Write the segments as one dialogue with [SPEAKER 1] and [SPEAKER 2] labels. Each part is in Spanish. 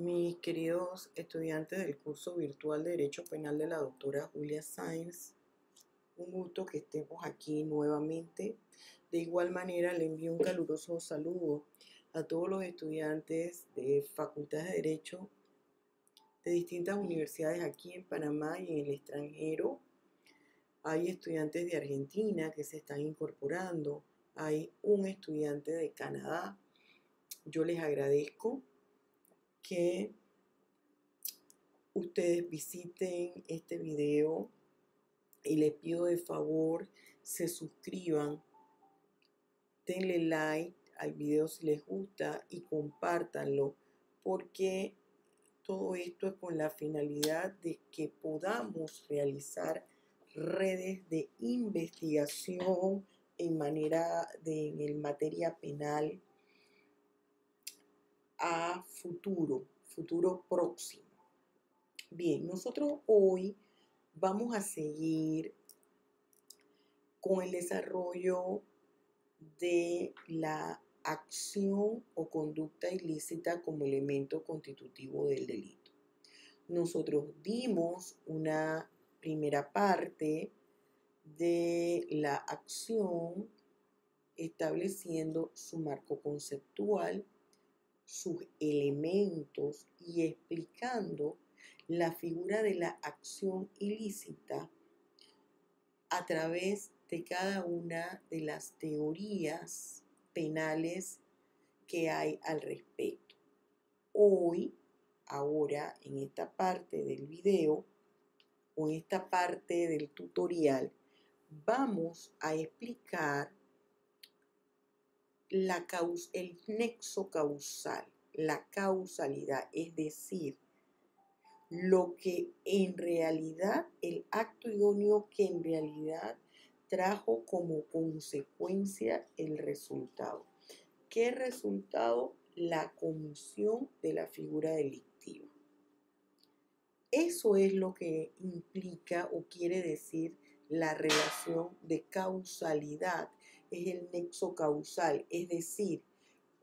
[SPEAKER 1] Mis queridos estudiantes del curso virtual de Derecho Penal de la doctora Julia Sáenz, un gusto que estemos aquí nuevamente. De igual manera, le envío un caluroso saludo a todos los estudiantes de Facultad de Derecho de distintas universidades aquí en Panamá y en el extranjero. Hay estudiantes de Argentina que se están incorporando, hay un estudiante de Canadá. Yo les agradezco que ustedes visiten este video y les pido de favor se suscriban, denle like al video si les gusta y compártanlo, porque todo esto es con la finalidad de que podamos realizar redes de investigación en materia penal a futuro próximo. Bien, nosotros hoy vamos a seguir con el desarrollo de la acción o conducta ilícita como elemento constitutivo del delito. Nosotros dimos una primera parte de la acción estableciendo su marco conceptual, sus elementos y explicando la figura de la acción ilícita a través de cada una de las teorías penales que hay al respecto. Hoy, ahora, en esta parte del video o en esta parte del tutorial, vamos a explicar el nexo causal, la causalidad, es decir, lo que en realidad, el acto idóneo que en realidad trajo como consecuencia el resultado. ¿Qué resultado? La comisión de la figura delictiva. Eso es lo que implica o quiere decir la relación de causalidad. Es el nexo causal, es decir,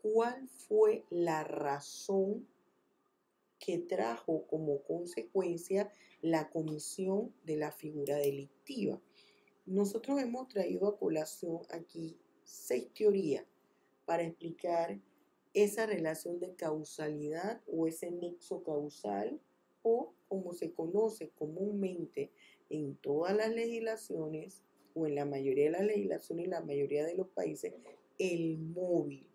[SPEAKER 1] ¿cuál fue la razón que trajo como consecuencia la comisión de la figura delictiva? Nosotros hemos traído a colación aquí 6 teorías para explicar esa relación de causalidad o ese nexo causal, o como se conoce comúnmente en todas las legislaciones o en la mayoría de las legislaciones en la mayoría de los países, el móvil.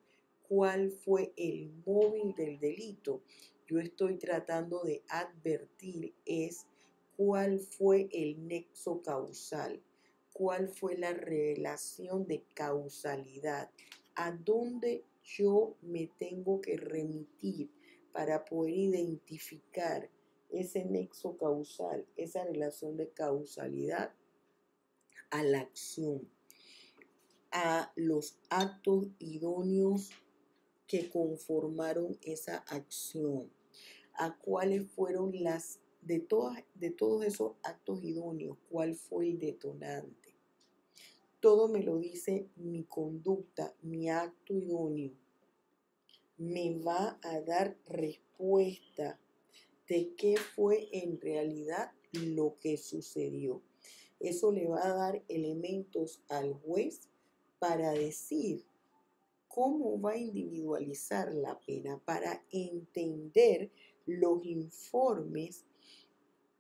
[SPEAKER 1] ¿Cuál fue el móvil del delito? Yo estoy tratando de advertir es cuál fue el nexo causal, cuál fue la relación de causalidad, a dónde yo me tengo que remitir para poder identificar ese nexo causal, esa relación de causalidad a la acción, a los actos idóneos que conformaron esa acción, a cuáles fueron de todos esos actos idóneos, cuál fue el detonante. Todo me lo dice mi conducta, mi acto idóneo. Me va a dar respuesta de qué fue en realidad lo que sucedió. Eso le va a dar elementos al juez para decir cómo va a individualizar la pena, para entender los informes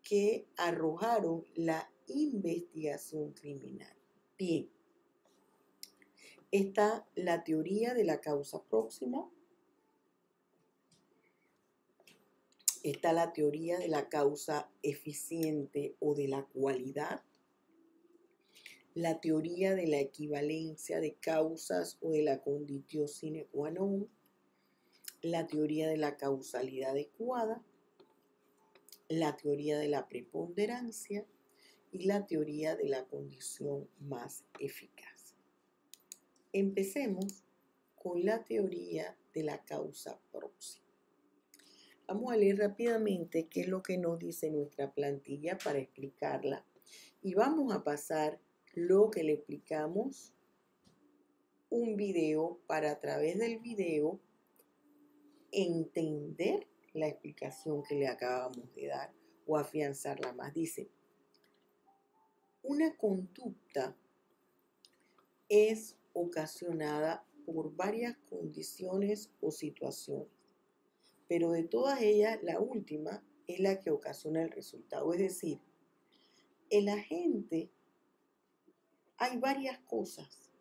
[SPEAKER 1] que arrojaron la investigación criminal. Bien, está la teoría de la causa próxima, está la teoría de la causa eficiente o de la cualidad, la teoría de la equivalencia de causas o de la conditio sine qua non, la teoría de la causalidad adecuada, la teoría de la preponderancia y la teoría de la condición más eficaz. Empecemos con la teoría de la causa próxima. Vamos a leer rápidamente qué es lo que nos dice nuestra plantilla para explicarla y vamos a pasar lo que le explicamos un video para a través del video entender la explicación que le acabamos de dar o afianzarla más. Dice, una conducta es ocasionada por varias condiciones o situaciones, pero de todas ellas la última es la que ocasiona el resultado. Es decir, el agente, hay varias cosas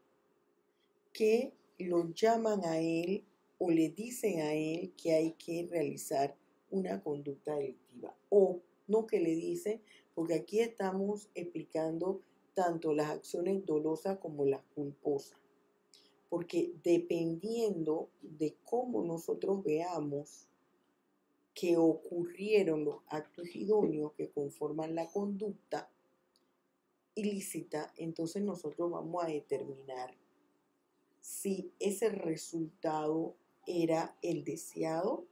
[SPEAKER 1] que lo llaman a él o le dicen a él que hay que realizar una conducta delictiva. O no que le dicen, porque aquí estamos explicando tanto las acciones dolosas como las culposas. Porque dependiendo de cómo nosotros veamos que ocurrieron los actos idóneos que conforman la conducta ilícita, entonces nosotros vamos a determinar si ese resultado era el deseado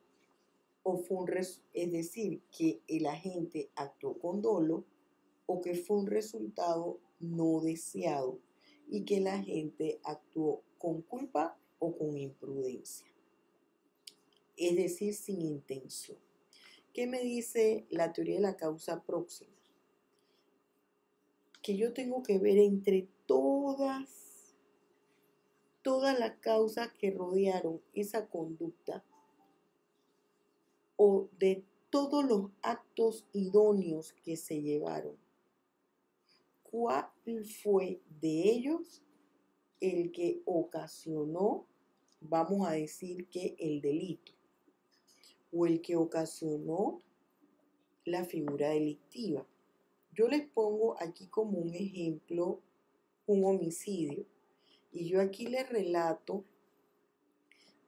[SPEAKER 1] o fue es decir, que el agente actuó con dolo o que fue un resultado no deseado y que el agente actuó con culpa o con imprudencia, es decir, sin intención. ¿Qué me dice la teoría de la causa próxima? Que yo tengo que ver entre todas las causas que rodearon esa conducta o de todos los actos idóneos que se llevaron, ¿cuál fue de ellos el que ocasionó, vamos a decir que el delito, o el que ocasionó la figura delictiva? Yo les pongo aquí como un ejemplo un homicidio. Y yo aquí les relato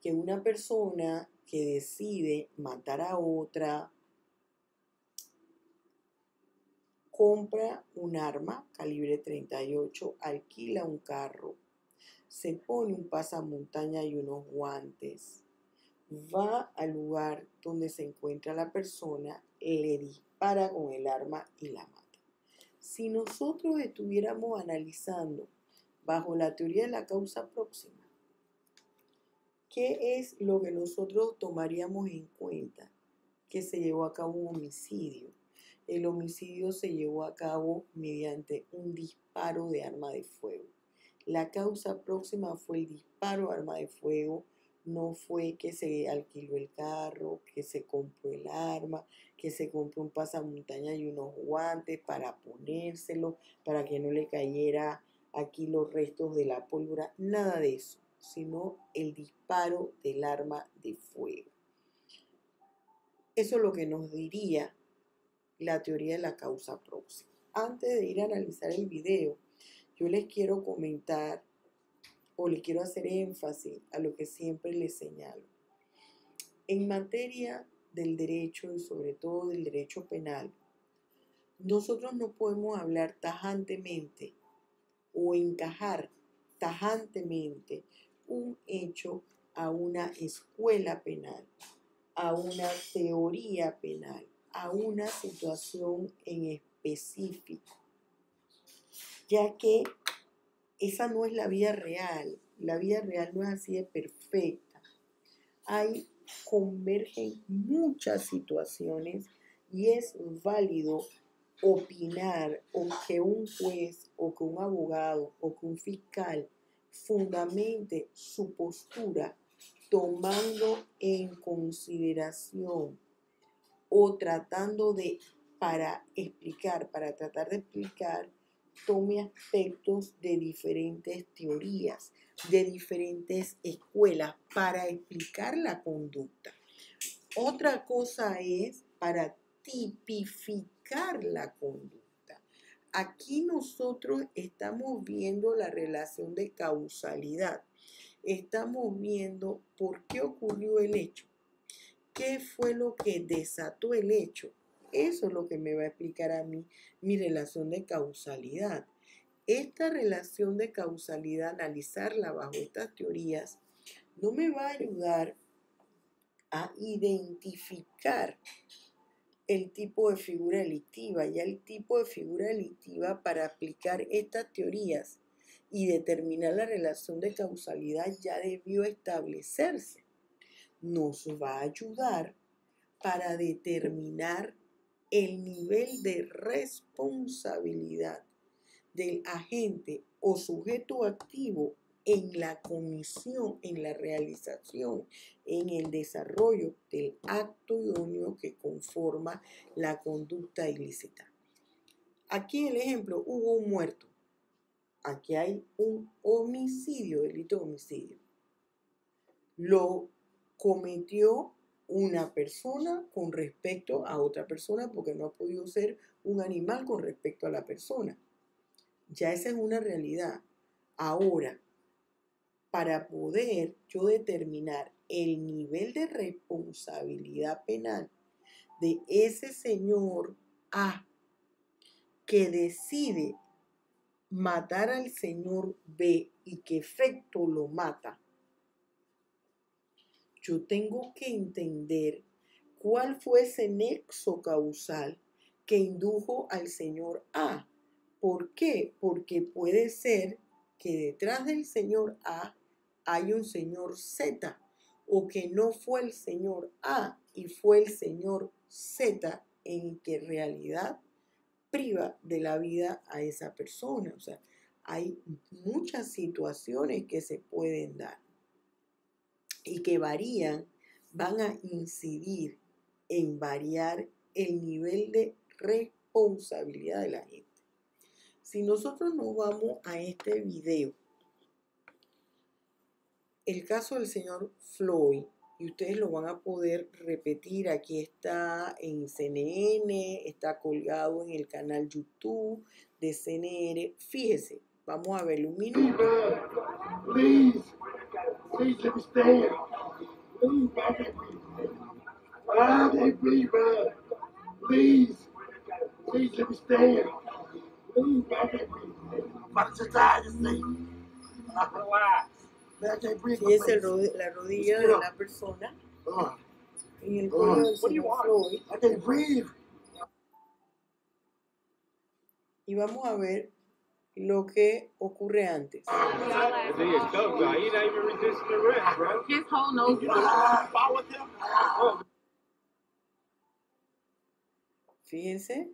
[SPEAKER 1] que una persona que decide matar a otra, compra un arma calibre 38, alquila un carro, se pone un pasamontaña y unos guantes, va al lugar donde se encuentra la persona, le dispara con el arma y la mata. Si nosotros estuviéramos analizando bajo la teoría de la causa próxima, ¿qué es lo que nosotros tomaríamos en cuenta? Que se llevó a cabo un homicidio. El homicidio se llevó a cabo mediante un disparo de arma de fuego. La causa próxima fue el disparo de arma de fuego, no fue que se alquiló el carro, que se compró el arma, que se compró un pasamontaña y unos guantes para ponérselo, para que no le cayera aquí los restos de la pólvora, nada de eso, sino el disparo del arma de fuego. Eso es lo que nos diría la teoría de la causa próxima. Antes de ir a analizar el video, yo les quiero comentar o les quiero hacer énfasis a lo que siempre les señalo. En materia del derecho y sobre todo del derecho penal, nosotros no podemos hablar tajantemente o encajar tajantemente un hecho a una escuela penal, a una teoría penal, a una situación en específico, ya que esa no es la vida real. La vida real no es así de perfecta. Convergen muchas situaciones y es válido opinar o que un juez o que un abogado o que un fiscal fundamente su postura tomando en consideración o tratando de, para tratar de explicar, tome aspectos de diferentes teorías, de diferentes escuelas para explicar la conducta. Otra cosa es para tipificar la conducta. Aquí nosotros estamos viendo la relación de causalidad. Estamos viendo por qué ocurrió el hecho. ¿Qué fue lo que desató el hecho? Eso es lo que me va a explicar a mí mi relación de causalidad. Esta relación de causalidad, analizarla bajo estas teorías, no me va a ayudar a identificar el tipo de figura delictiva. Ya el tipo de figura delictiva para aplicar estas teorías y determinar la relación de causalidad ya debió establecerse. Nos va a ayudar para determinar el nivel de responsabilidad del agente o sujeto activo en la comisión, en la realización, en el desarrollo del acto idóneo que conforma la conducta ilícita. Aquí el ejemplo, hubo un muerto. Aquí hay un homicidio, delito de homicidio. Lo cometió una persona con respecto a otra persona porque no ha podido ser un animal con respecto a la persona. Ya esa es una realidad. Ahora, para poder yo determinar el nivel de responsabilidad penal de ese señor A que decide matar al señor B y que efecto lo mata, yo tengo que entender cuál fue ese nexo causal que indujo al señor A. ¿Por qué? Porque puede ser que detrás del señor A hay un señor Z, o que no fue el señor A y fue el señor Z en que en realidad priva de la vida a esa persona. O sea, hay muchas situaciones que se pueden dar y que varían, van a incidir en variar el nivel de responsabilidad de la gente. Si nosotros nos vamos a este video, el caso del señor Floyd, y ustedes lo van a poder repetir, aquí está en CNN, está colgado en el canal YouTube de CNN. Fíjese, vamos a verlo un minuto.
[SPEAKER 2] Please, please let me stand. Please, why they breathe, man? Please, please let me stand. Please, about to die this thing. Relax.
[SPEAKER 1] Fíjese la rodilla de la persona en el cuello del señor Floyd.
[SPEAKER 2] I can't breathe.
[SPEAKER 1] Y vamos a ver lo que ocurre antes.
[SPEAKER 3] His whole nose.
[SPEAKER 1] Fíjense,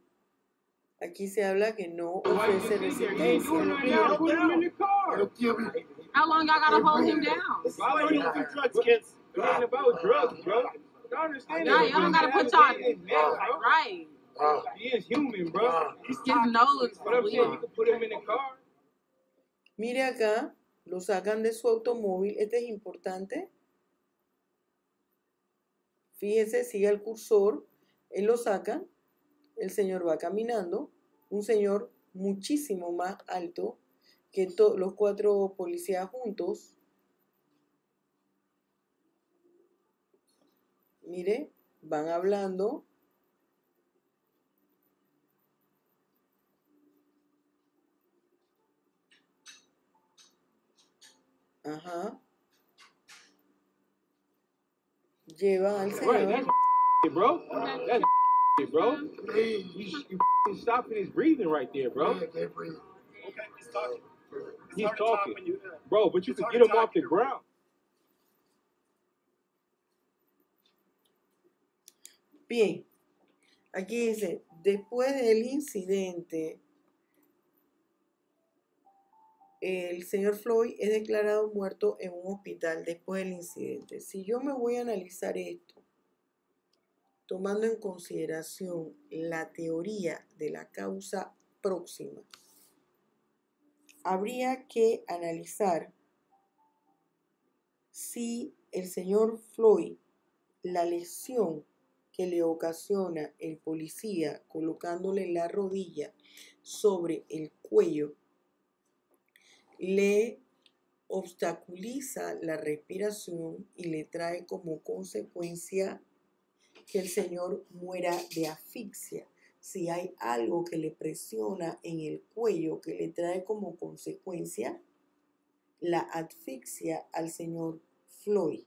[SPEAKER 1] aquí se habla que no ofrece resistencia.
[SPEAKER 3] How long y'all gotta hold him down? Yeah, y'all don't gotta put y'all right.
[SPEAKER 2] He is human, bro.
[SPEAKER 3] His nose is bleeding.
[SPEAKER 2] You can put him in the car.
[SPEAKER 1] Mire acá, lo sacan de su automóvil. Este es importante. Fíjese, sigue el cursor. Él lo saca. El señor va caminando. Un señor muchísimo más alto que los 4 policías juntos. Mire, van hablando. Ajá. Llevan al señor.
[SPEAKER 2] Bro. That's bro. You stopping his breathing right there, bro.
[SPEAKER 4] Okay, he's talking.
[SPEAKER 2] He's talking. Bro, but you can get him off the ground.
[SPEAKER 1] Bien, aquí dice, después del incidente, el señor Floyd es declarado muerto en un hospital después del incidente. Si yo me voy a analizar esto, tomando en consideración la teoría de la causa próxima, habría que analizar si el señor Floyd, la lesión que le ocasiona el policía colocándole la rodilla sobre el cuello, le obstaculiza la respiración y le trae como consecuencia que el señor muera de asfixia. Si hay algo que le presiona en el cuello que le trae como consecuencia la asfixia al señor Floyd,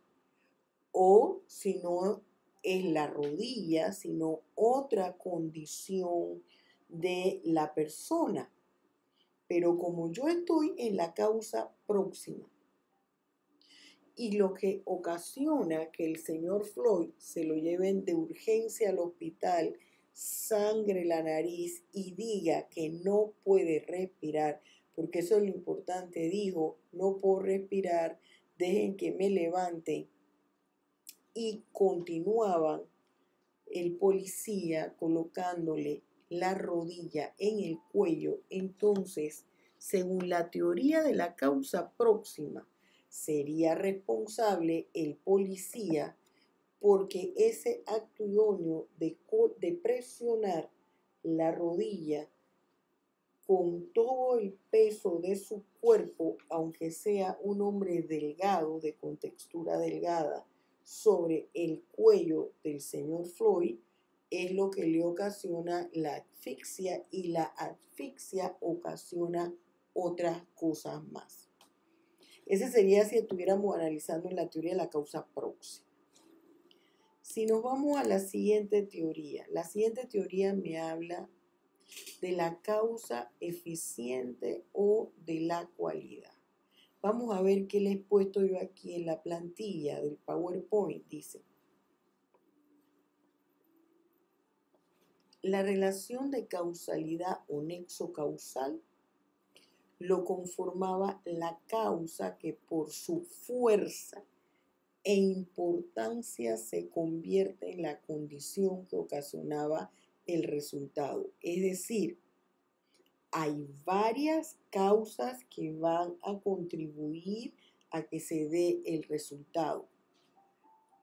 [SPEAKER 1] o si no es la rodilla, sino otra condición de la persona. Pero como yo estoy en la causa próxima y lo que ocasiona que el señor Floyd se lo lleven de urgencia al hospital, sangre la nariz y diga que no puede respirar, porque eso es lo importante, dijo, no puedo respirar, dejen que me levante, y continuaban el policía colocándole la rodilla en el cuello. Entonces, según la teoría de la causa próxima, sería responsable el policía porque ese acto idóneo de presionar la rodilla con todo el peso de su cuerpo, aunque sea un hombre delgado, de contextura delgada, sobre el cuello del señor Floyd, es lo que le ocasiona la asfixia, y la asfixia ocasiona otras cosas más. Ese sería si estuviéramos analizando en la teoría de la causa próxima. Si nos vamos a la siguiente teoría me habla de la causa eficiente o de la cualidad. Vamos a ver qué les he puesto yo aquí en la plantilla del PowerPoint. Dice, la relación de causalidad o nexo causal lo conformaba la causa que por su fuerza e importancia se convierte en la condición que ocasionaba el resultado. Es decir, hay varias causas que van a contribuir a que se dé el resultado,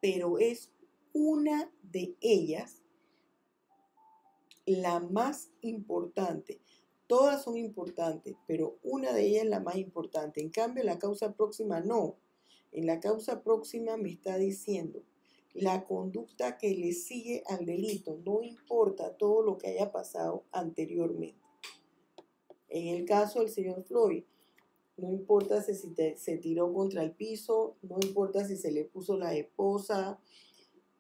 [SPEAKER 1] pero es una de ellas la más importante. Todas son importantes, pero una de ellas es la más importante. En cambio, la causa próxima no. En la causa próxima me está diciendo la conducta que le sigue al delito, no importa todo lo que haya pasado anteriormente. En el caso del señor Floyd, no importa si se tiró contra el piso, no importa si se le puso la esposa,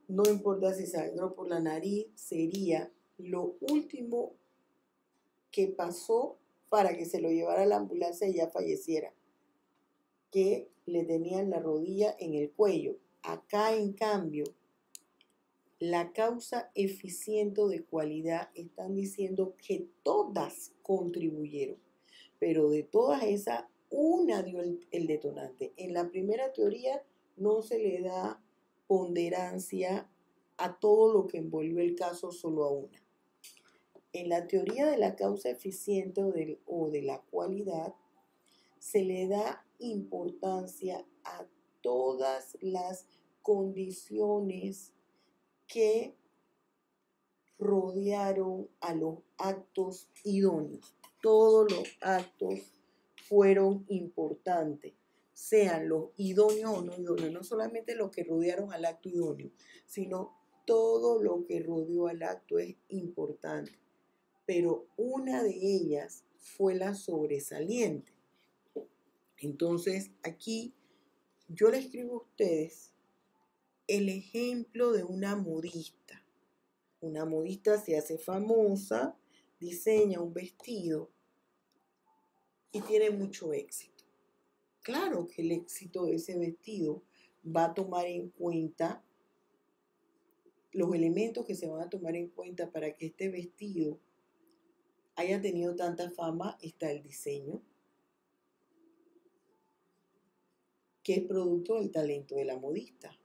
[SPEAKER 1] no importa si sangró por la nariz, sería lo último que pasó para que se lo llevara a la ambulancia y ya falleciera, que le tenían la rodilla en el cuello. Acá, en cambio, la causa eficiente de cualidad están diciendo que todas contribuyeron, pero de todas esas, una dio el detonante. En la primera teoría no se le da ponderancia a todo lo que envolvió el caso, solo a una. En la teoría de la causa eficiente o de la cualidad, se le da importancia a todas las condiciones que rodearon a los actos idóneos. Todos los actos fueron importantes, sean los idóneos o no idóneos, no solamente los que rodearon al acto idóneo, sino todo lo que rodeó al acto es importante. Pero una de ellas fue la sobresaliente. Entonces, aquí yo les escribo a ustedes el ejemplo de una modista. Una modista se hace famosa, diseña un vestido y tiene mucho éxito. Claro que el éxito de ese vestido va a tomar en cuenta los elementos que se van a tomar en cuenta para que este vestido haya tenido tanta fama. Está el diseño, que es producto del talento de la modista.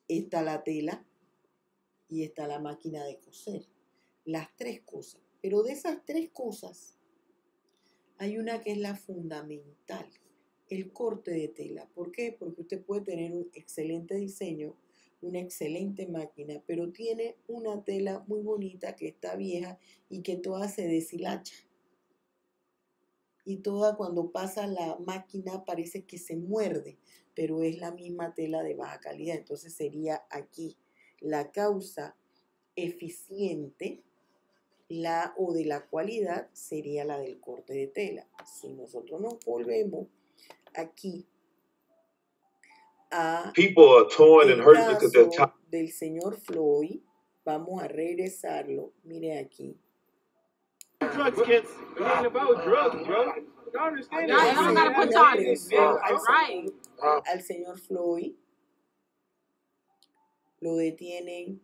[SPEAKER 1] Está la tela y está la máquina de coser. Las tres cosas. Pero de esas tres cosas, hay una que es la fundamental, el corte de tela. ¿Por qué? Porque usted puede tener un excelente diseño, una excelente máquina, pero tiene una tela muy bonita que está vieja y que toda se deshilacha. Y toda, cuando pasa la máquina, parece que se muerde, pero es la misma tela de baja calidad. Entonces sería aquí la causa eficiente, o de la cualidad, sería la del corte de tela. Si nosotros nos volvemos aquí a el caso del señor Floyd, vamos a regresarlo. Mire aquí.
[SPEAKER 4] Drugs, kids. It ain't about drugs, bro.
[SPEAKER 3] Y'all don't gotta put
[SPEAKER 1] una
[SPEAKER 3] y'all
[SPEAKER 1] presión
[SPEAKER 3] right.
[SPEAKER 1] al señor Floyd, lo detienen.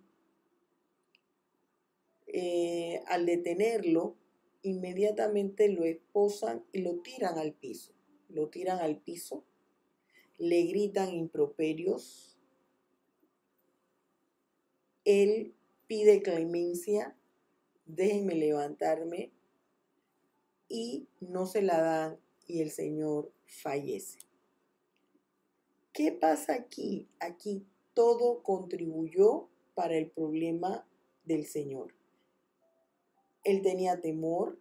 [SPEAKER 1] Al detenerlo, inmediatamente lo esposan y lo tiran al piso. Lo tiran al piso, le gritan improperios. Él pide clemencia, déjenme levantarme, y no se la dan y el señor fallece. ¿Qué pasa aquí? Aquí todo contribuyó para el problema del señor. Él tenía temor,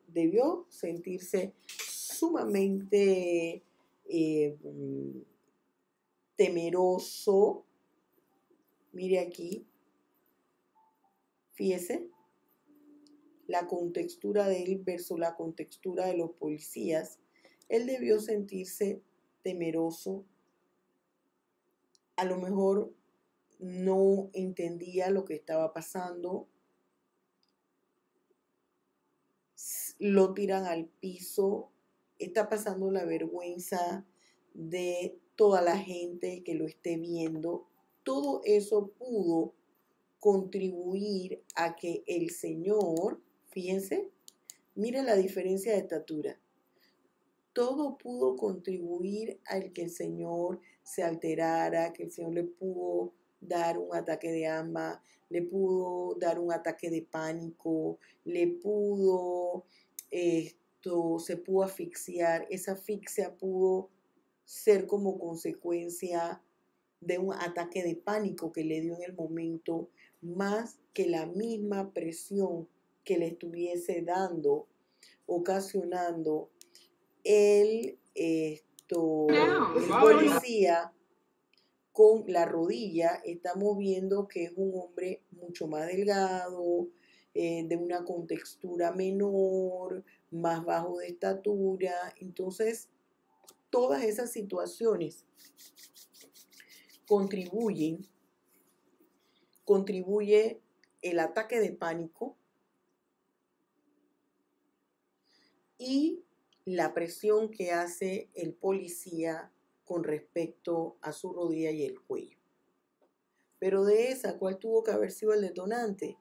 [SPEAKER 1] debió sentirse sumamente temeroso. Mire aquí, fíjese, la contextura de él versus la contextura de los policías. Él debió sentirse temeroso. A lo mejor no entendía lo que estaba pasando. Lo tiran al piso, está pasando la vergüenza de toda la gente que lo esté viendo. Todo eso pudo contribuir a que el señor, fíjense, mire la diferencia de estatura. Todo pudo contribuir a que el señor se alterara, que el señor le pudo dar un ataque de asma, le pudo dar un ataque de pánico, le pudo se pudo asfixiar. Esa asfixia pudo ser como consecuencia de un ataque de pánico que le dio en el momento, más que la misma presión que le estuviese dando, ocasionando el policía con la rodilla. Estamos viendo que es un hombre mucho más delgado, de una contextura menor, más bajo de estatura. Entonces, todas esas situaciones contribuye el ataque de pánico y la presión que hace el policía con respecto a su rodilla y el cuello. Pero de esa, ¿cuál tuvo que haber sido el detonante?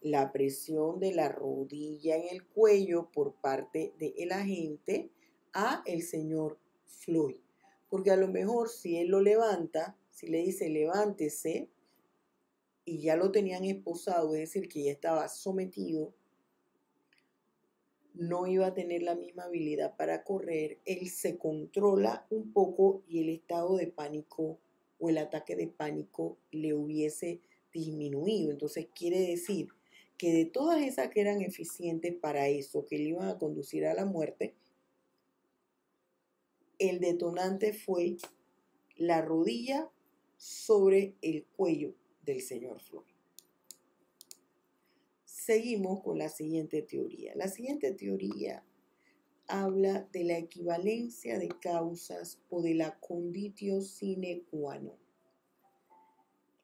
[SPEAKER 1] La presión de la rodilla en el cuello por parte del agente a el señor Floyd. Porque a lo mejor si él lo levanta, si le dice levántese, y ya lo tenían esposado, es decir, que ya estaba sometido, no iba a tener la misma habilidad para correr. Él se controla un poco y el estado de pánico o el ataque de pánico le hubiese disminuido. Entonces quiere decir que de todas esas que eran eficientes para eso, que le iban a conducir a la muerte, el detonante fue la rodilla sobre el cuello del señor Floyd. Seguimos con la siguiente teoría. La siguiente teoría habla de la equivalencia de causas o de la conditio sine qua non.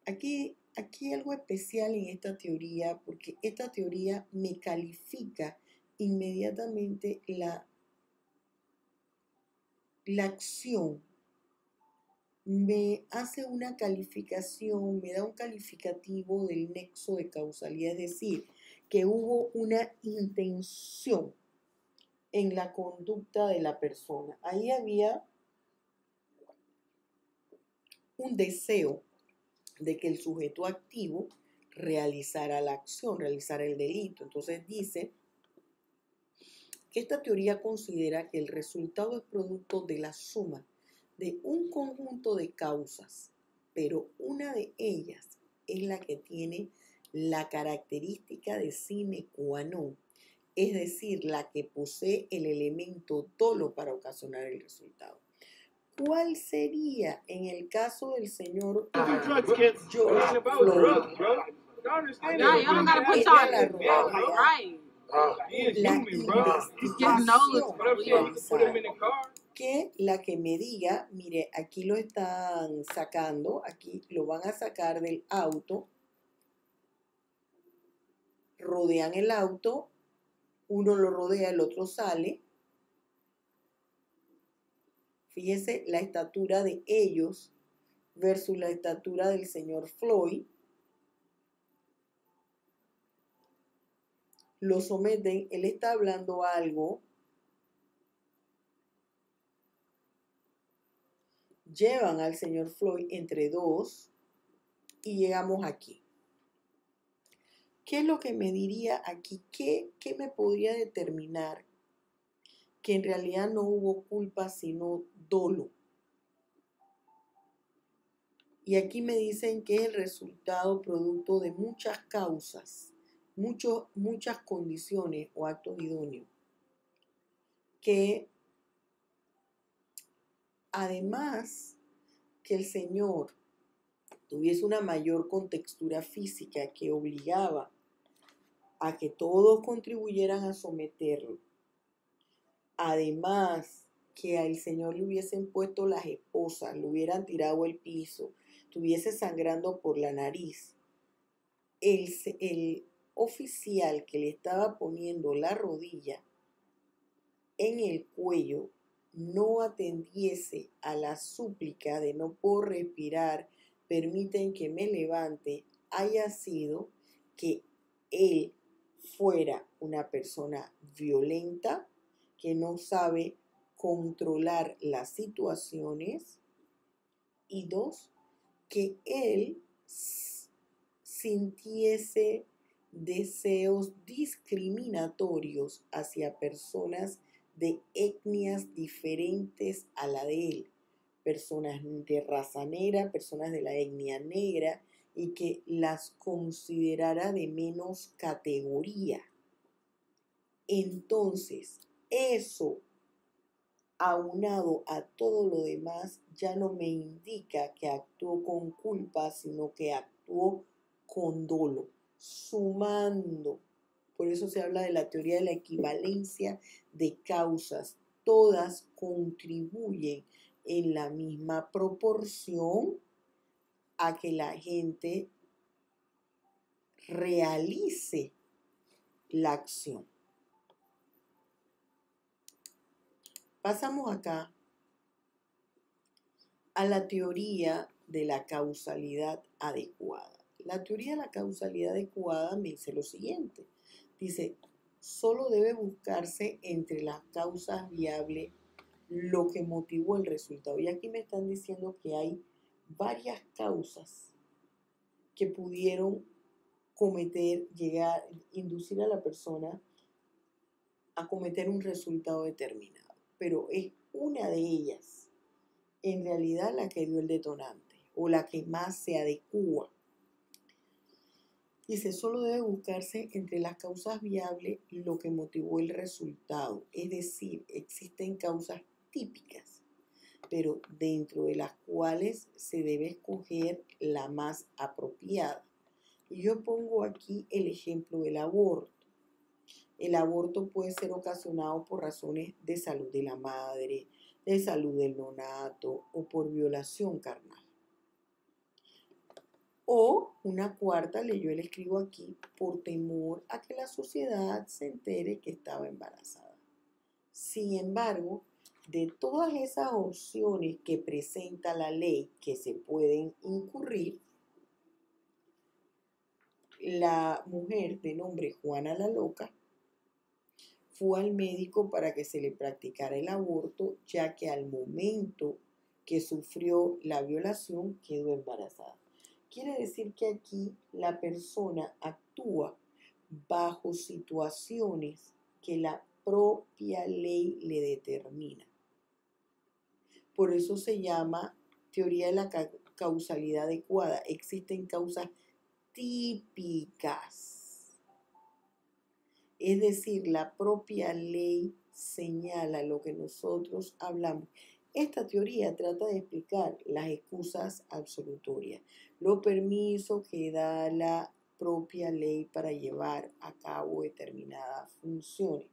[SPEAKER 1] Aquí hay algo especial en esta teoría, porque esta teoría me califica inmediatamente la acción, me hace una calificación, me da un calificativo del nexo de causalidad, es decir, que hubo una intención en la conducta de la persona. Ahí había un deseo de que el sujeto activo realizara la acción, realizara el delito. Entonces dice que esta teoría considera que el resultado es producto de la suma de un conjunto de causas, pero una de ellas es la que tiene la característica de sine qua non, es decir, la que posee el elemento dolo para ocasionar el resultado. ¿Cuál sería en el caso del señor George Floyd?
[SPEAKER 3] Y'all don't gotta put y'all right.
[SPEAKER 1] La investigación que la que me diga, mire, aquí lo están sacando, aquí lo van a sacar del auto, rodean el auto, uno lo rodea, el otro sale, Fíjese la estatura de ellos versus la estatura del señor Floyd. Lo someten, él está hablando algo, llevan al señor Floyd entre dos y llegamos aquí. ¿Qué es lo que me diría aquí? ¿Qué me podría determinar que en realidad no hubo culpa sino dolo? Y aquí me dicen que es el resultado producto de muchas causas, muchas condiciones o actos idóneos, que además que el Señor tuviese una mayor contextura física que obligaba a que todos contribuyeran a someterlo, además que al Señor le hubiesen puesto las esposas, le hubieran tirado el piso, estuviese sangrando por la nariz, el oficial que le estaba poniendo la rodilla en el cuello no atendiese a la súplica de no puedo respirar, permiten que me levante, haya sido que él fuera una persona violenta, que no sabe controlar las situaciones, y dos, que él sintiese deseos discriminatorios hacia personas de etnias diferentes a la de él, personas de raza negra, personas de la etnia negra, y que las considerara de menos categoría. Entonces, eso, aunado a todo lo demás, ya no me indica que actuó con culpa, sino que actuó con dolo, sumando. Por eso se habla de la teoría de la equivalencia de causas. Todas contribuyen en la misma proporción a que la gente realice la acción. Pasamos acá a la teoría de la causalidad adecuada. La teoría de la causalidad adecuada me dice lo siguiente. Dice, solo debe buscarse entre las causas viables lo que motivó el resultado. Y aquí me están diciendo que hay varias causas que pudieron inducir a la persona a cometer un resultado determinado. Pero es una de ellas, en realidad, la que dio el detonante o la que más se adecua. Dice, solo debe buscarse entre las causas viables lo que motivó el resultado. Es decir, existen causas típicas, pero dentro de las cuales se debe escoger la más apropiada. Y yo pongo aquí el ejemplo del aborto. El aborto puede ser ocasionado por razones de salud de la madre, de salud del neonato o por violación carnal. O una cuarta, yo le escribo aquí, por temor a que la sociedad se entere que estaba embarazada. Sin embargo, de todas esas opciones que presenta la ley que se pueden incurrir, la mujer de nombre Juana la Loca fue al médico para que se le practicara el aborto, ya que al momento que sufrió la violación quedó embarazada. Quiere decir que aquí la persona actúa bajo situaciones que la propia ley le determina. Por eso se llama teoría de la causalidad adecuada. Existen causas típicas. Es decir, la propia ley señala lo que nosotros hablamos. Esta teoría trata de explicar las excusas absolutorias, los permisos que da la propia ley para llevar a cabo determinadas funciones.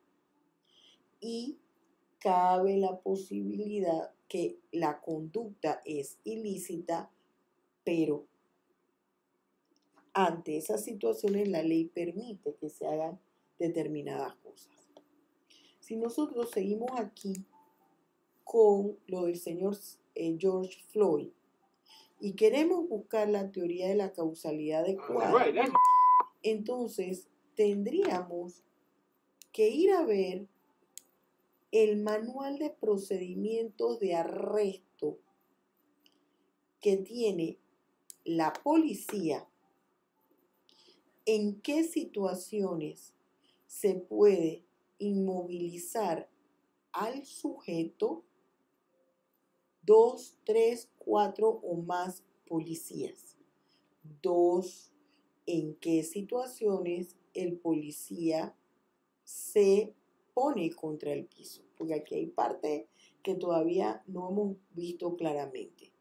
[SPEAKER 1] Y cabe la posibilidad que la conducta es ilícita, pero ante esas situaciones la ley permite que se hagan determinadas cosas. Si nosotros seguimos aquí con lo del señor George Floyd y queremos buscar la teoría de la causalidad adecuada, entonces tendríamos que ir a ver el manual de procedimientos de arresto que tiene la policía, en qué situaciones se puede inmovilizar al sujeto 2, 3, 4 o más policías. 2, en qué situaciones el policía se pone contra el piso, porque aquí hay parte que todavía no hemos visto claramente.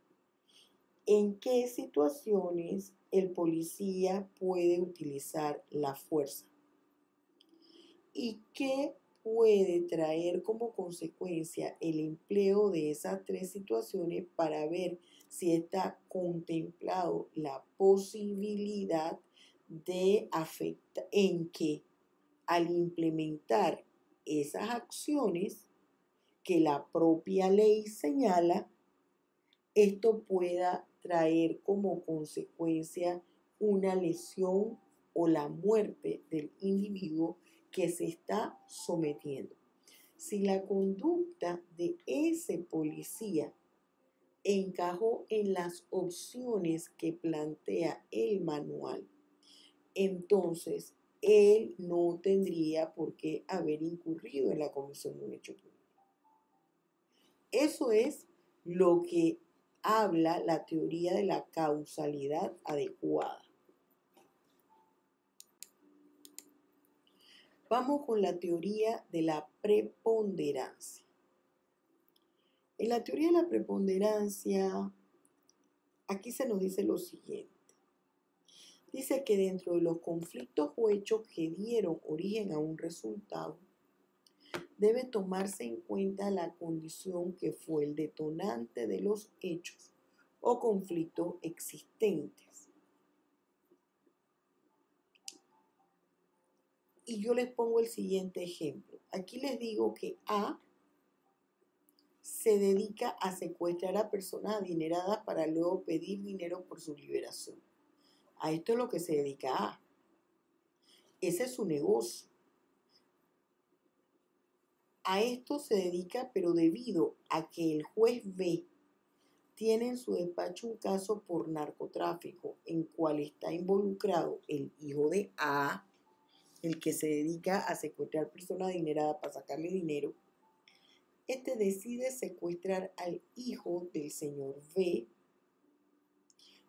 [SPEAKER 1] ¿En qué situaciones el policía puede utilizar la fuerza? ¿Y qué puede traer como consecuencia el empleo de esas 3 situaciones para ver si está contemplado la posibilidad de afectar en que al implementar esas acciones que la propia ley señala, esto pueda traer como consecuencia una lesión o la muerte del individuo que se está sometiendo. Si la conducta de ese policía encajó en las opciones que plantea el manual, entonces él no tendría por qué haber incurrido en la comisión de un hecho público. Eso es lo que habla la teoría de la causalidad adecuada. Vamos con la teoría de la preponderancia. En la teoría de la preponderancia, aquí se nos dice lo siguiente. Dice que dentro de los conflictos o hechos que dieron origen a un resultado, debe tomarse en cuenta la condición que fue el detonante de los hechos o conflictos existentes. Y yo les pongo el siguiente ejemplo. Aquí les digo que A se dedica a secuestrar a personas adineradas para luego pedir dinero por su liberación. A esto es lo que se dedica A. Ese es su negocio. A esto se dedica, pero debido a que el juez B tiene en su despacho un caso por narcotráfico en cual está involucrado el hijo de A, el que se dedica a secuestrar personas adineradas para sacarle dinero, este decide secuestrar al hijo del señor B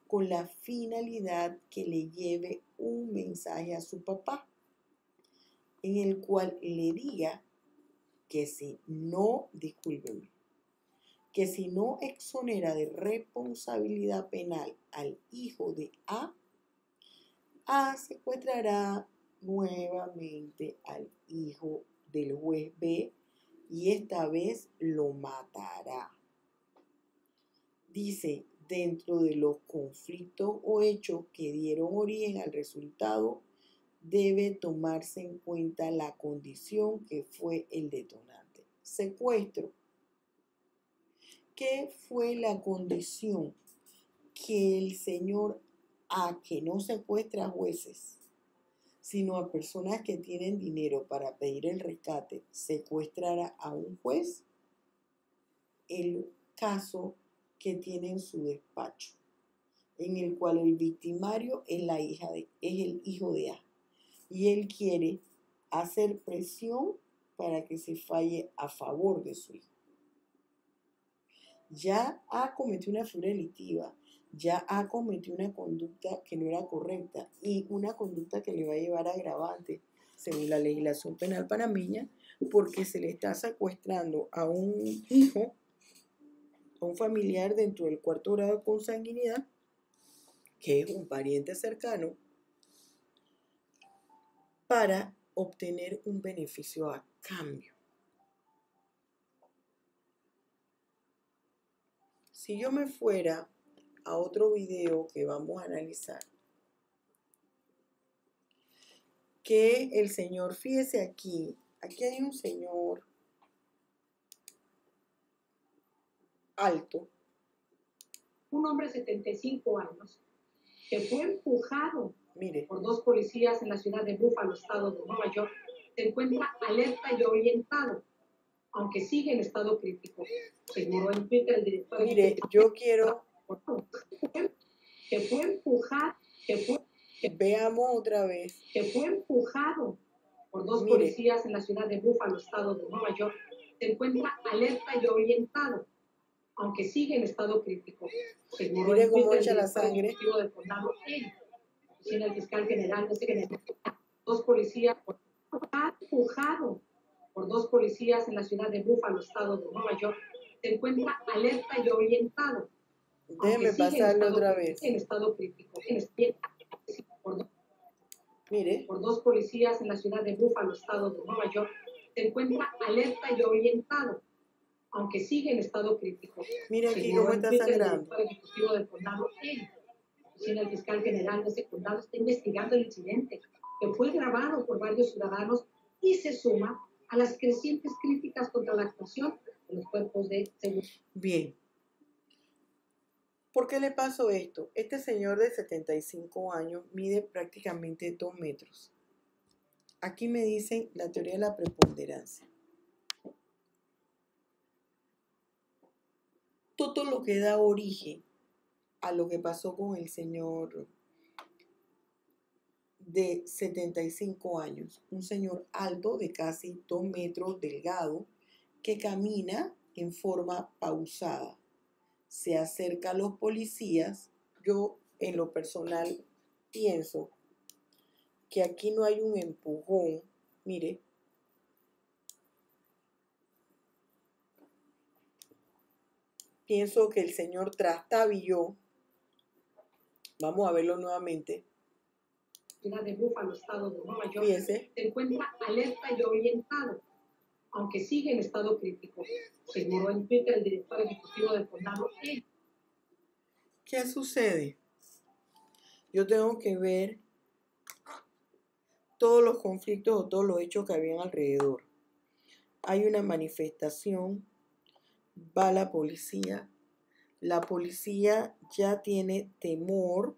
[SPEAKER 1] con la finalidad que le lleve un mensaje a su papá, en el cual le diga que si no, discúlpenme, que si no exonera de responsabilidad penal al hijo de A secuestrará nuevamente al hijo del juez B y esta vez lo matará. Dice, dentro de los conflictos o hechos que dieron origen al resultado, debe tomarse en cuenta la condición que fue el detonante. Secuestro. ¿Qué fue la condición? Que el señor A, que no secuestra a jueces, sino a personas que tienen dinero para pedir el rescate, secuestrara a un juez, el caso que tiene en su despacho, en el cual el victimario es el hijo de A, y él quiere hacer presión para que se falle a favor de su hijo. Ya A cometió una figura delictiva, ya A cometió una conducta que no era correcta y una conducta que le va a llevar a agravante según la legislación penal panameña, porque se le está secuestrando a un hijo, a un familiar dentro del 4º grado de consanguinidad, que es un pariente cercano, para obtener un beneficio a cambio. Si yo me fuera a otro video que vamos a analizar, que el señor, fíjese aquí hay un señor alto.
[SPEAKER 3] Un hombre de 75 años que fue empujado
[SPEAKER 1] Mire,
[SPEAKER 3] por 2 policías en la ciudad de Buffalo, estado de Nueva York, se encuentra alerta y orientado, aunque sigue en estado crítico. Aseguró en Twitter el director
[SPEAKER 1] mire, yo quiero,
[SPEAKER 3] que fue empujado,
[SPEAKER 1] veamos otra vez.
[SPEAKER 3] que fue empujado por 2
[SPEAKER 1] Mire.
[SPEAKER 3] policías en la ciudad de Buffalo, estado de Nueva York, se encuentra alerta y orientado, aunque sigue en estado crítico. Aseguró
[SPEAKER 1] Mire
[SPEAKER 3] en
[SPEAKER 1] cómo
[SPEAKER 3] Twitter el
[SPEAKER 1] echa la
[SPEAKER 3] director
[SPEAKER 1] sangre.
[SPEAKER 3] ejecutivo del condado en la oficina del fiscal general de ese general. 2 policías empujado por 2 policías en la ciudad de Buffalo, estado de Nueva York, se encuentra alerta y orientado.
[SPEAKER 1] Déjeme pasarlo otra vez.
[SPEAKER 3] En estado crítico.
[SPEAKER 1] Mire,
[SPEAKER 3] Por 2 policías en la ciudad de Buffalo, estado de Nueva York, se encuentra alerta y orientado, aunque sigue en estado crítico.
[SPEAKER 1] mire aquí
[SPEAKER 3] Aseguró
[SPEAKER 1] cómo
[SPEAKER 3] en
[SPEAKER 1] está
[SPEAKER 3] Twitter el
[SPEAKER 1] sangrando.
[SPEAKER 3] director ejecutivo del condado en la oficina del fiscal general de ese condado está investigando el incidente, que fue grabado por varios ciudadanos y se suma a las crecientes críticas contra la actuación de los cuerpos de seguridad.
[SPEAKER 1] Bien. ¿Por qué le pasó esto? Este señor de 75 años mide prácticamente 2 metros. Aquí me dicen la teoría de la preponderancia. Todo lo que da origen a lo que pasó con el señor de 75 años, un señor alto de casi 2 metros, delgado, que camina en forma pausada. Se acerca a los policías. Yo, en lo personal, pienso que aquí no hay un empujón. Mire, pienso que el señor trastabilló. Vamos a verlo nuevamente.
[SPEAKER 3] Ciudad de Buffalo, estado de Nueva York,
[SPEAKER 1] Fíjese.
[SPEAKER 3] se encuentra alerta y orientado, aunque sigue en estado crítico. Aseguró en Twitter el director ejecutivo del condado en
[SPEAKER 1] ¿Qué sucede? Yo tengo que ver todos los conflictos o todos los hechos que habían alrededor. Hay una manifestación, va la policía ya tiene temor,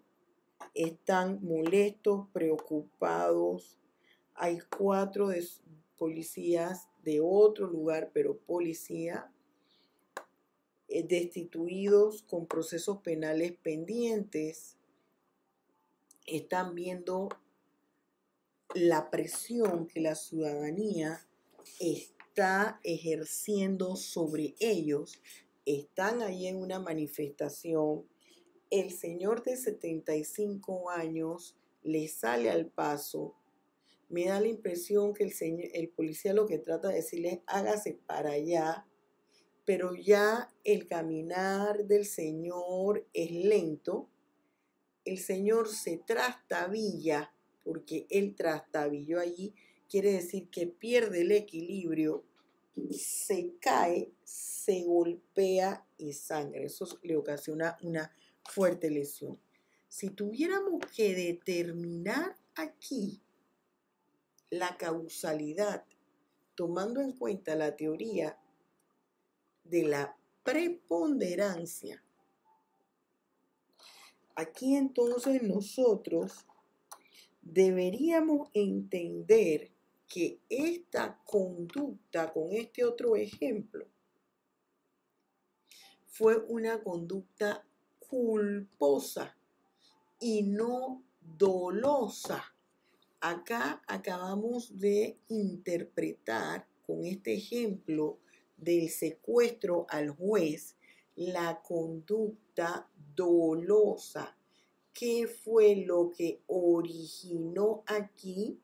[SPEAKER 1] están molestos, preocupados. Hay 4 policías de otro lugar, pero policía, destituidos con procesos penales pendientes. Están viendo la presión que la ciudadanía está ejerciendo sobre ellos. Están ahí en una manifestación. El señor de 75 años le sale al paso. Me da la impresión que el policía lo que trata de decirle es hágase para allá, pero ya el caminar del señor es lento. El señor se trastabilla, porque él trastabilló allí, quiere decir que pierde el equilibrio, se cae, se golpea y sangra. Eso le ocasiona una fuerte lesión. Si tuviéramos que determinar aquí la causalidad, tomando en cuenta la teoría de la preponderancia, aquí entonces nosotros deberíamos entender que esta conducta con este otro ejemplo fue una conducta culposa y no dolosa. Acá acabamos de interpretar con este ejemplo del secuestro al juez la conducta dolosa. ¿Qué fue lo que originó aquí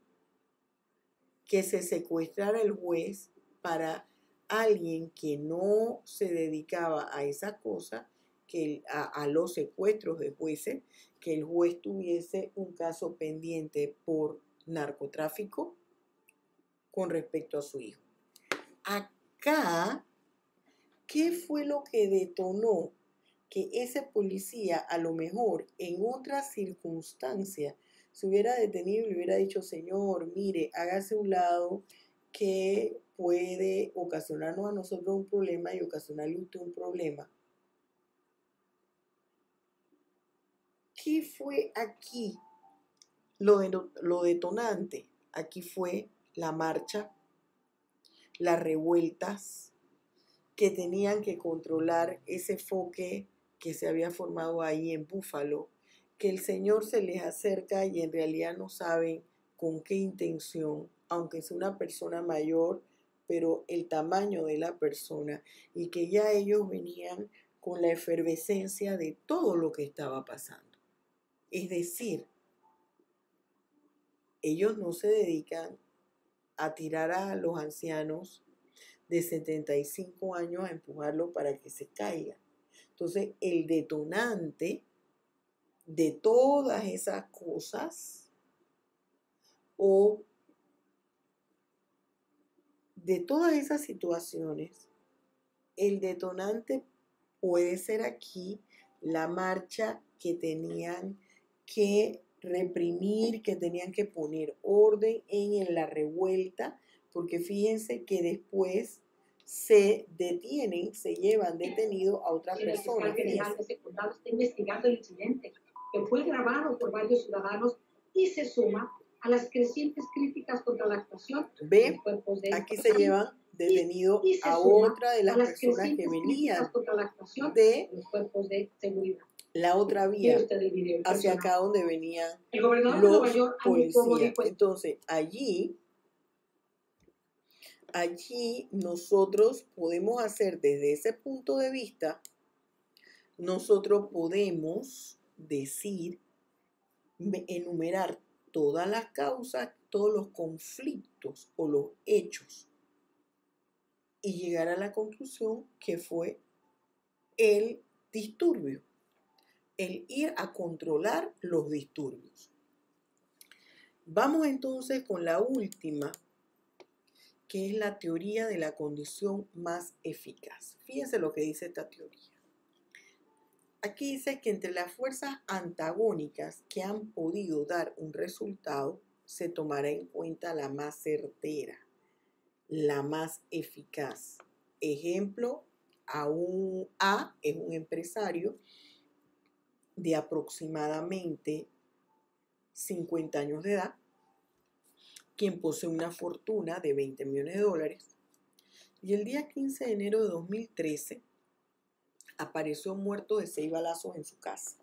[SPEAKER 1] que se secuestrara el juez para alguien que no se dedicaba a esa cosa, a los secuestros de jueces, que el juez tuviese un caso pendiente por narcotráfico con respecto a su hijo? Acá, ¿qué fue lo que detonó que ese policía a lo mejor en otras circunstancias se hubiera detenido y le hubiera dicho, señor, mire, hágase a un lado que puede ocasionarnos a nosotros un problema y ocasionarle a usted un problema? ¿Qué fue aquí lo detonante? Aquí fue la marcha, las revueltas que tenían que controlar ese foque que se había formado ahí en Búfalo, que el Señor se les acerca y en realidad no saben con qué intención, aunque es una persona mayor, pero el tamaño de la persona, y que ya ellos venían con la efervescencia de todo lo que estaba pasando. Es decir, ellos no se dedican a tirar a los ancianos de 75 años a empujarlo para que se caiga. Entonces, el detonante de todas esas cosas o de todas esas situaciones, el detonante puede ser aquí la marcha que tenían que reprimir, que tenían que poner orden en la revuelta, porque fíjense que después se detienen, se llevan detenido a otras
[SPEAKER 3] El fiscal
[SPEAKER 1] personas.
[SPEAKER 3] general de ese condado está investigando el incidente, que fue grabado por varios ciudadanos y se suma a las crecientes críticas contra la actuación de
[SPEAKER 1] Ve,
[SPEAKER 3] los cuerpos de
[SPEAKER 1] aquí se llevan detenido
[SPEAKER 3] y se
[SPEAKER 1] a
[SPEAKER 3] suma
[SPEAKER 1] otra de
[SPEAKER 3] a
[SPEAKER 1] las
[SPEAKER 3] las
[SPEAKER 1] personas que
[SPEAKER 3] crecientes críticas
[SPEAKER 1] venían
[SPEAKER 3] contra la actuación
[SPEAKER 1] de
[SPEAKER 3] de los cuerpos de seguridad.
[SPEAKER 1] la otra
[SPEAKER 3] Mire
[SPEAKER 1] vía
[SPEAKER 3] usted el video.
[SPEAKER 1] hacia
[SPEAKER 3] Impresionante.
[SPEAKER 1] acá donde venían
[SPEAKER 3] El gobernador de Nueva
[SPEAKER 1] los
[SPEAKER 3] York, Andrew Cuomo,
[SPEAKER 1] policías.
[SPEAKER 3] dijo
[SPEAKER 1] Entonces, allí nosotros podemos hacer desde ese punto de vista, nosotros podemos decir, enumerar todas las causas, todos los conflictos o los hechos y llegar a la conclusión que fue el disturbio, el ir a controlar los disturbios. Vamos entonces con la última, que es la teoría de la condición más eficaz. Fíjense lo que dice esta teoría. Aquí dice que entre las fuerzas antagónicas que han podido dar un resultado, se tomará en cuenta la más certera, la más eficaz. Ejemplo, A es un empresario de aproximadamente 50 años de edad, quien posee una fortuna de 20 millones de dólares, y el día 15 de enero de 2013 apareció muerto de 6 balazos en su casa.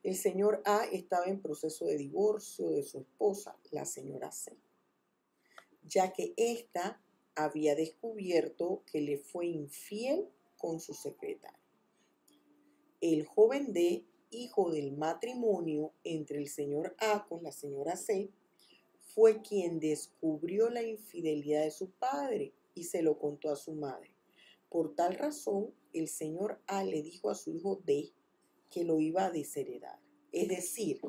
[SPEAKER 1] El señor A estaba en proceso de divorcio de su esposa, la señora C, ya que ésta había descubierto que le fue infiel con su secretario. El joven D, hijo del matrimonio entre el señor A con la señora C, fue quien descubrió la infidelidad de su padre y se lo contó a su madre. Por tal razón, el señor A le dijo a su hijo D que lo iba a desheredar. Es decir,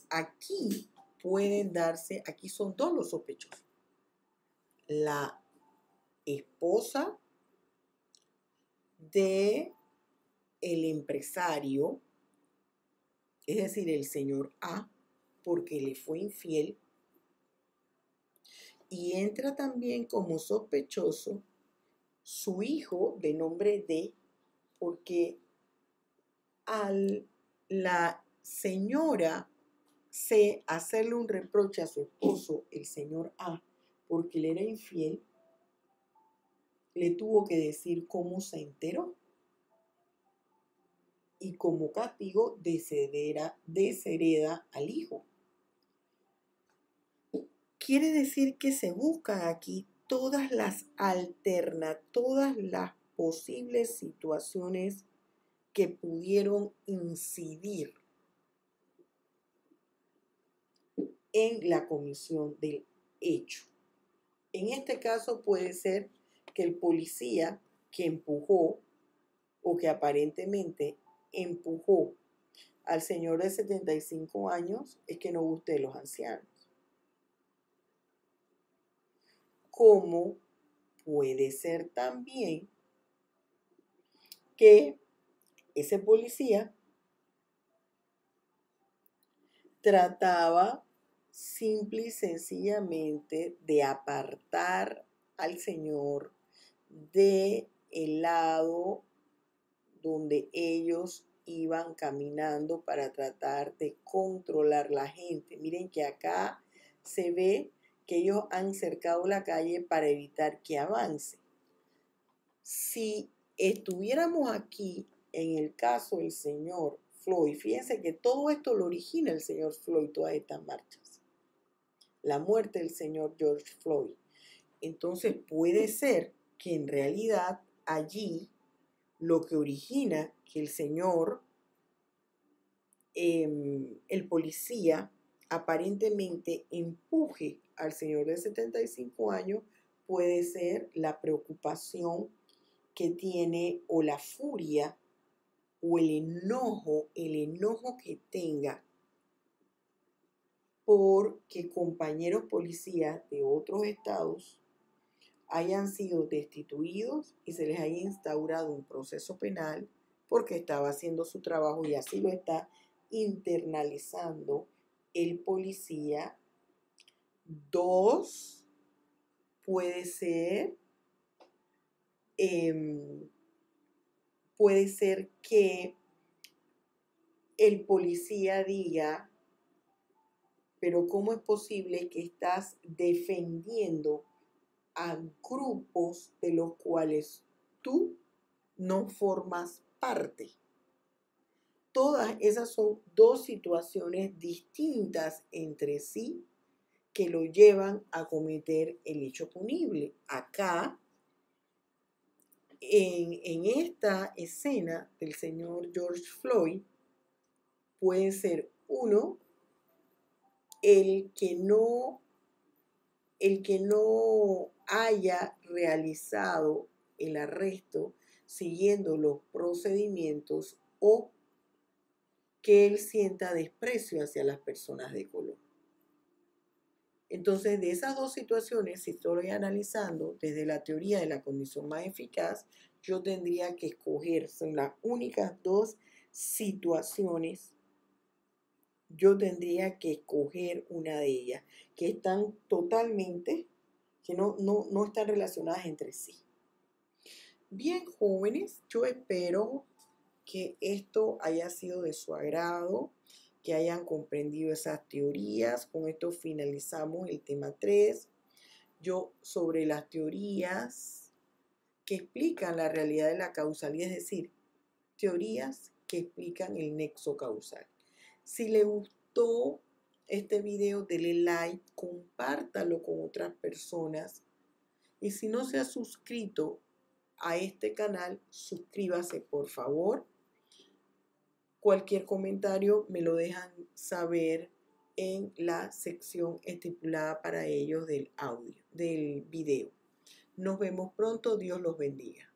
[SPEAKER 1] aquí pueden darse, aquí son dos los sospechosos. La esposa de el empresario, es decir, el señor A, porque le fue infiel, y entra también como sospechoso su hijo de nombre D, porque la señora C hacerle un reproche a su esposo, el señor A, porque le era infiel, le tuvo que decir cómo se enteró. Y como castigo deshereda al hijo. Quiere decir que se buscan aquí todas las todas las posibles situaciones que pudieron incidir en la comisión del hecho. En este caso puede ser que el policía que empujó o que aparentemente empujó al señor de 75 años es que no guste de los ancianos. Como puede ser también que ese policía trataba simple y sencillamente de apartar al señor del lado donde ellos iban caminando para tratar de controlar la gente. Miren que acá se ve que ellos han cercado la calle para evitar que avance. Si estuviéramos aquí en el caso del señor Floyd, fíjense que todo esto lo origina el señor Floyd, todas estas marchas. La muerte del señor George Floyd. Entonces puede ser que en realidad allí lo que origina que el señor, el policía, aparentemente empuje al señor de 75 años, puede ser la preocupación que tiene o la furia o el enojo que tenga porque compañeros policías de otros estados hayan sido destituidos y se les haya instaurado un proceso penal porque estaba haciendo su trabajo y así lo está internalizando el policía. 2, puede ser que el policía diga, pero ¿cómo es posible que estás defendiendo a grupos de los cuales tú no formas parte? Todas esas son dos situaciones distintas entre sí que lo llevan a cometer el hecho punible. Acá, en esta escena del señor George Floyd, puede ser uno, el que no haya realizado el arresto siguiendo los procedimientos o que él sienta desprecio hacia las personas de color. Entonces, de esas dos situaciones, si estoy analizando desde la teoría de la condición más eficaz, yo tendría que escoger, son las únicas dos situaciones, yo tendría que escoger una de ellas, que están totalmente, que no están relacionadas entre sí. Bien, jóvenes, yo espero que esto haya sido de su agrado, que hayan comprendido esas teorías. Con esto finalizamos el tema 3. Yo sobre las teorías que explican la realidad de la causalidad, es decir, teorías que explican el nexo causal. Si le gustó este video, denle like, compártalo con otras personas. Y si no se ha suscrito a este canal, suscríbase por favor. Cualquier comentario me lo dejan saber en la sección estipulada para ellos del audio, del video. Nos vemos pronto, Dios los bendiga.